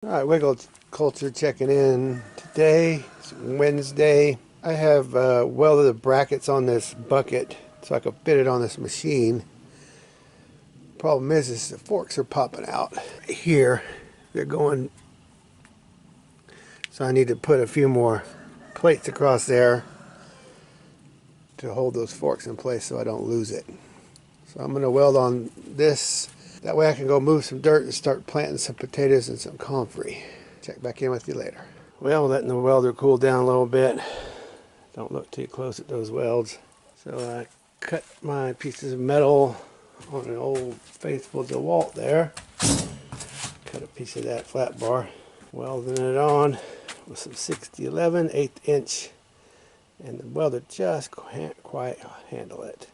Alright, WiggleCulture checking in. Today is Wednesday. I have welded the brackets on this bucket so I can fit it on this machine. Problem is the forks are popping out. Here, they're going, so I need to put a few more plates across there to hold those forks in place so I don't lose it. So I'm going to weld on this. That way I can go move some dirt and start planting some potatoes and some comfrey. Check back in with you later. Well, letting the welder cool down a little bit. Don't look too close at those welds. So I cut my pieces of metal on an old faithful DeWalt there. Cut a piece of that flat bar. Welding it on with some 6011 1/8 inch. And the welder just can't quite handle it.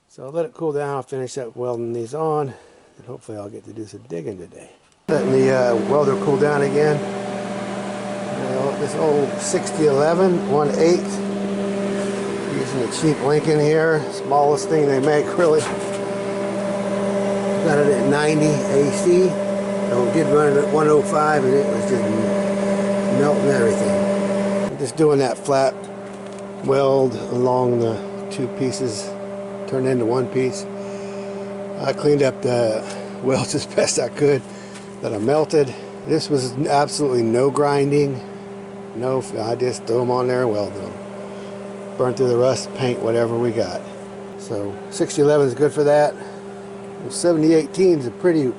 So I'll let it cool down. I'll finish up welding these on, and hopefully I'll get to do some digging today. Letting the welder cool down again. This old 6011 1/8. Using a cheap Lincoln here, smallest thing they make really. Got it at 90 AC. So did run it at 105, and it was just melting everything. I'm just doing that flat weld along the two pieces. Turned into one piece. I cleaned up the welds as best I could that I melted. This was absolutely no grinding. No, I just threw them on there and welded them. Burned through the rust, paint, whatever we got. So 6011 is good for that. 7018 is a pretty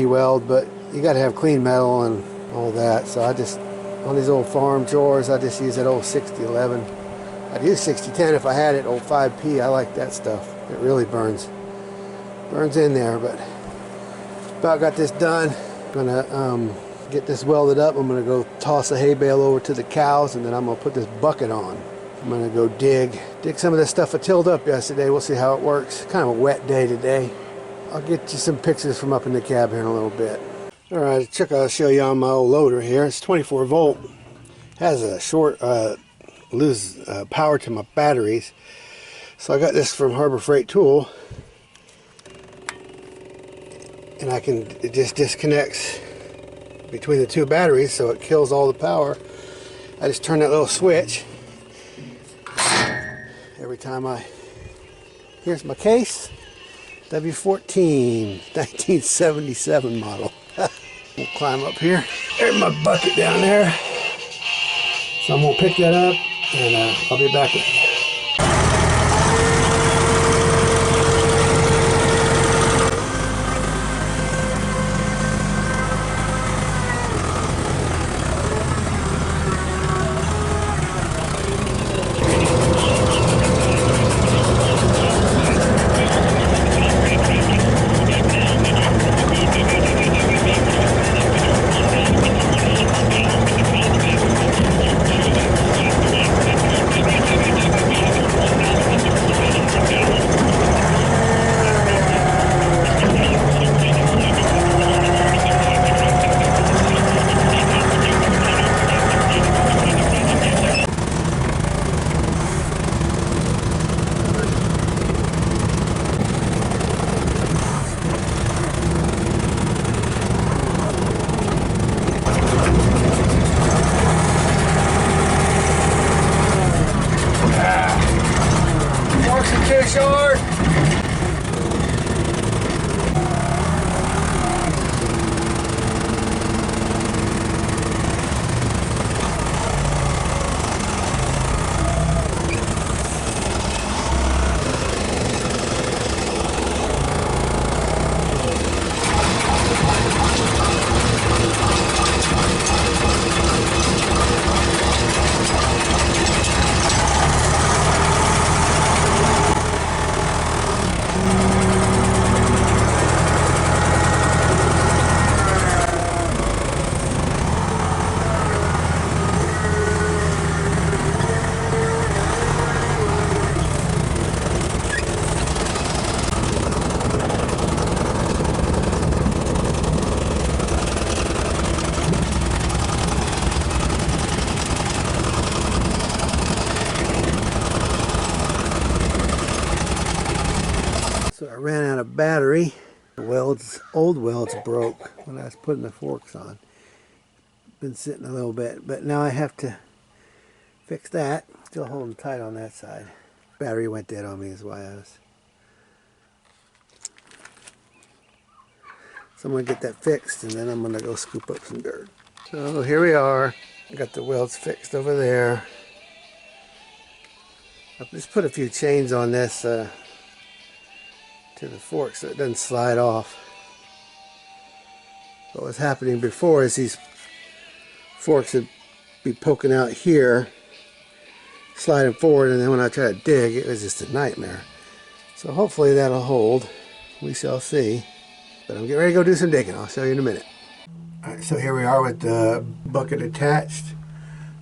weld, but you got to have clean metal and all that. So I just, on these old farm chores, I just use that old 6011. I'd use 6010 if I had it, old 5P. I like that stuff. It really burns in there. But about got this done. I'm gonna get this welded up. I'm gonna go toss a hay bale over to the cows, and then I'm gonna put this bucket on. I'm gonna go dig some of this stuff I tilled up yesterday. We'll see how it works. Kind of a wet day today. I'll get you some pictures from up in the cab here in a little bit. All right, I'll show you on my old loader here. It's 24 volt. Has a short lose power to my batteries, so I got this from Harbor Freight Tool, and it just disconnects between the two batteries, so it kills all the power. I just turn that little switch every time here's my Case W14 1977 model. We'll climb up here. There's my bucket down there, so I'm gonna pick that up, and I'll be back with you. Too short. So I ran out of battery. Well, old welds broke when I was putting the forks on. Been sitting a little bit, but now I have to fix that. Still holding tight on that side. Battery went dead on me is why I was. So I'm going to get that fixed and then I'm going to go scoop up some dirt. So here we are. I got the welds fixed over there. I've just put a few chains on this to the fork so it doesn't slide off. What was happening before is these forks would be poking out here, sliding forward, and then when I try to dig, it was just a nightmare. So hopefully that'll hold. We shall see. But I'm getting ready to go do some digging. I'll show you in a minute. Alright, so here we are with the bucket attached.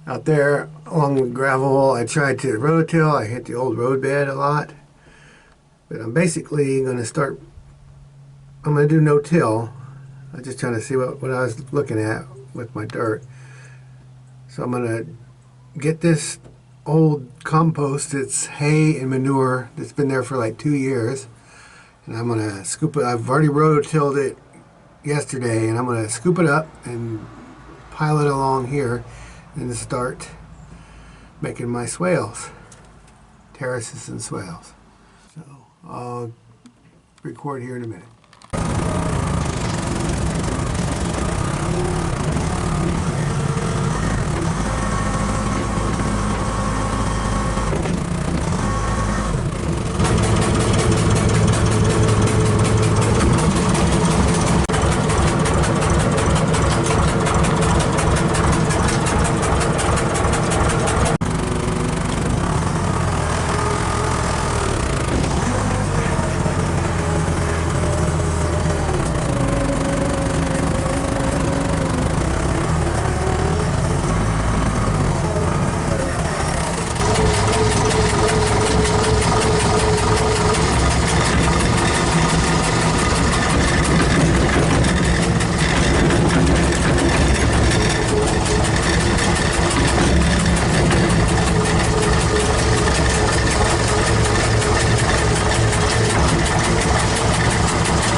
Out there along the gravel, I tried to rototill. I hit the old roadbed a lot. But I'm basically going to start, I'm going to do no-till. I'm just trying to see what I was looking at with my dirt. So I'm going to get this old compost. It's hay and manure that's been there for like 2 years. And I'm going to scoop it. I've already rototilled it yesterday, and I'm going to scoop it up and pile it along here and start making my swales, terraces and swales. So I'll record here in a minute.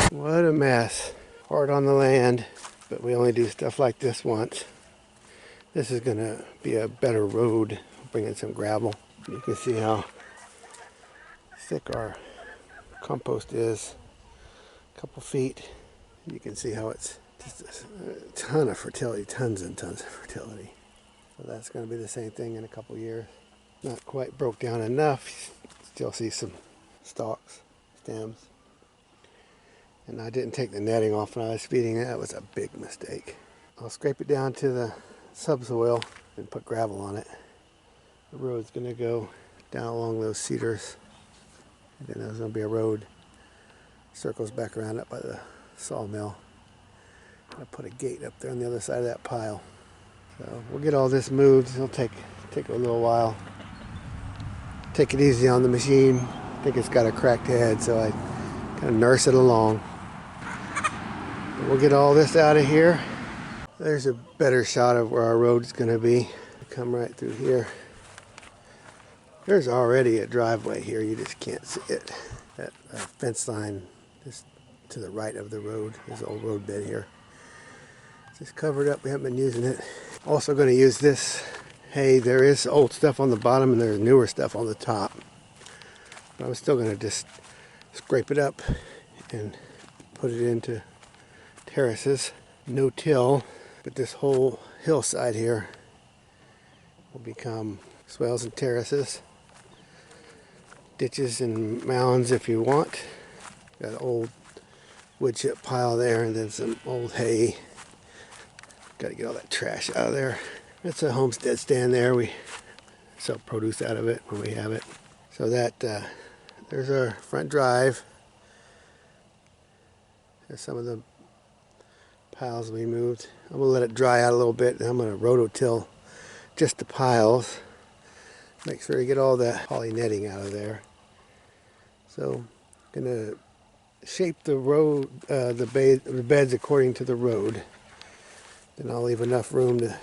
What a mess. Hard on the land, but we only do stuff like this once. This is going to be a better road. Bring in some gravel. You can see how thick our compost is. A couple feet. You can see how it's just a ton of fertility, tons and tons of fertility. So that's going to be the same thing in a couple years. Not quite broke down enough. Still see some stalks, stems. And I didn't take the netting off when I was feeding it. That was a big mistake. I'll scrape it down to the subsoil and put gravel on it. The road's going to go down along those cedars. And then there's going to be a road. Circles back around up by the sawmill. I'll put a gate up there on the other side of that pile. So we'll get all this moved. It'll take a little while. Take it easy on the machine. I think it's got a cracked head, so I kind of nurse it along. We'll get all this out of here. There's a better shot of where our road's going to be. Come right through here. There's already a driveway here. You just can't see it. That fence line is to the right of the road. There's an old road bed here. It's just covered up. We haven't been using it. Also going to use this hay. There is old stuff on the bottom and there's newer stuff on the top. But I'm still going to just scrape it up and put it into terraces. No till, but this whole hillside here will become swales and terraces. Ditches and mounds if you want. Got an old wood chip pile there and then some old hay. Got to get all that trash out of there. That's a homestead stand there. We sell produce out of it when we have it. So that there's our front drive. There's some of the piles we moved. I'm going to let it dry out a little bit and I'm going to rototill just the piles. Make sure you get all the poly netting out of there. So I'm going to shape the road, the beds according to the road. Then I'll leave enough room to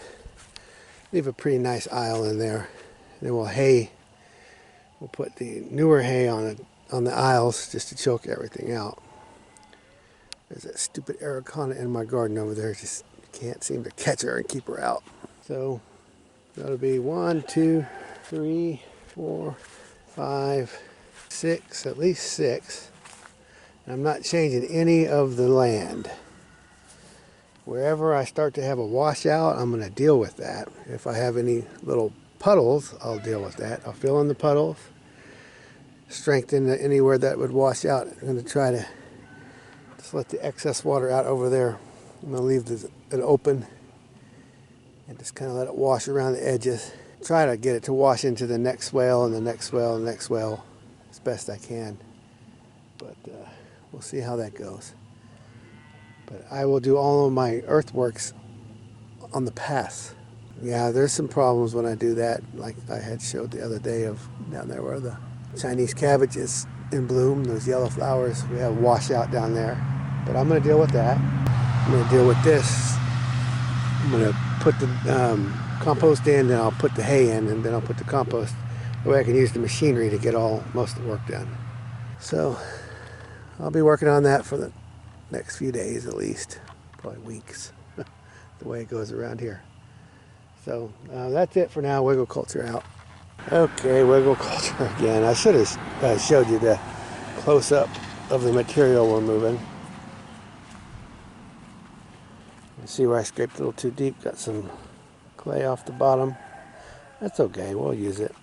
leave a pretty nice aisle in there. And then we'll put the newer hay on the aisles just to choke everything out. There's that stupid Araucana in my garden over there. Just can't seem to catch her and keep her out. So that'll be 1, 2, 3, 4, 5, 6, at least 6. And I'm not changing any of the land. Wherever I start to have a washout, I'm going to deal with that. If I have any little puddles, I'll deal with that. I'll fill in the puddles, strengthen anywhere that would wash out. I'm going to try to just let the excess water out over there. I'm going to leave it open and just kind of let it wash around the edges. Try to get it to wash into the next swale and the next swale and the next swale as best I can. But we'll see how that goes. But I will do all of my earthworks on the pass. Yeah, there's some problems when I do that, like I had showed the other day of down there where the Chinese cabbage is in bloom, those yellow flowers. We have washout down there. But I'm going to deal with that. I'm going to deal with this. I'm going to put the compost in, then I'll put the hay in, and then I'll put the compost. That way I can use the machinery to get most of the work done. So I'll be working on that for the next few days at least, probably weeks, the way it goes around here. So that's it for now. WiggleCulture out. Okay, WiggleCulture again. I should have showed you the close-up of the material we're moving. You see where I scraped a little too deep, got some clay off the bottom. That's okay, we'll use it.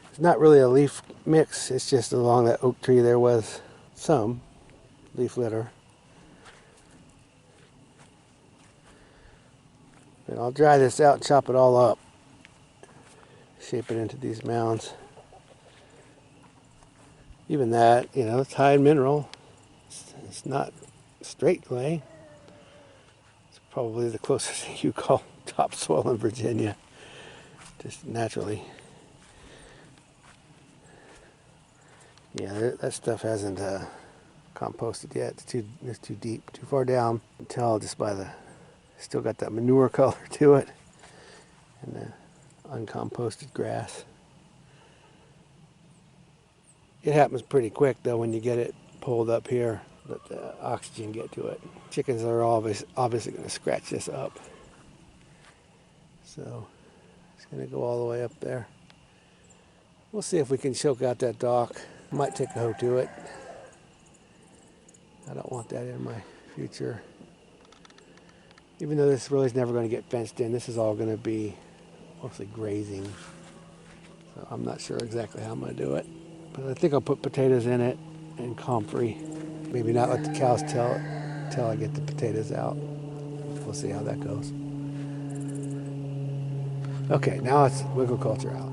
It's not really a leaf mix, it's just along that oak tree there was some leaf litter. And I'll dry this out and chop it all up. Shape it into these mounds. Even that, you know, it's high in mineral. It's not straight clay. It's probably the closest thing you call topsoil in Virginia. Just naturally. Yeah, that stuff hasn't composted yet. It's too deep, too far down. You can tell just by the, still got that manure color to it, and the uncomposted grass. It happens pretty quick though when you get it pulled up here. Let the oxygen get to it. Chickens are obviously going to scratch this up. So it's going to go all the way up there. We'll see if we can choke out that dock. Might take a hoe to it. I don't want that in my future. Even though this really is never going to get fenced in, this is all going to be mostly grazing. So I'm not sure exactly how I'm going to do it. But I think I'll put potatoes in it and comfrey. Maybe not let the cows tell it until I get the potatoes out. We'll see how that goes. Okay, now it's WiggleCulture out.